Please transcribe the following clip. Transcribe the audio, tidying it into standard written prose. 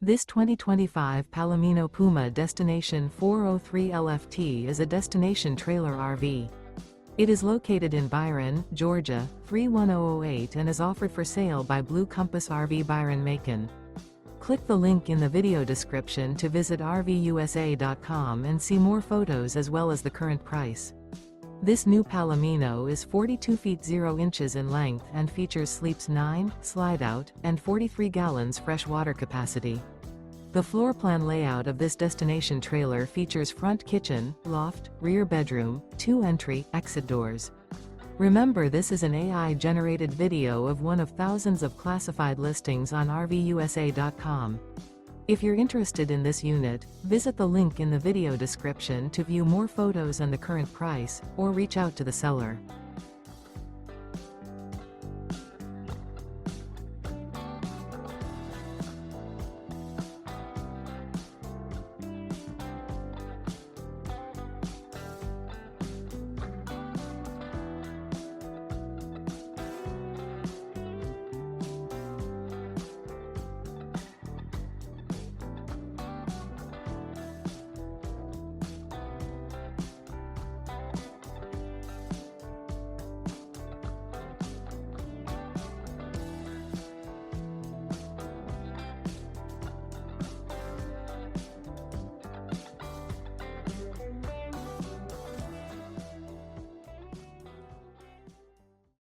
This 2025 Palomino Puma Destination 403 LFT is a destination trailer RV. It is located in Byron, Georgia, 31008 and is offered for sale by Blue Compass RV Byron-Macon. Click the link in the video description to visit RVUSA.com and see more photos as well as the current price. This new Palomino is 42 feet 0 inches in length and features sleeps 9, slide-out, and 43 gallons fresh water capacity. The floor plan layout of this destination trailer features front kitchen, loft, rear bedroom, 2 entry/exit doors. Remember, this is an AI-generated video of one of thousands of classified listings on RVUSA.com. If you're interested in this unit, visit the link in the video description to view more photos and the current price, or reach out to the seller.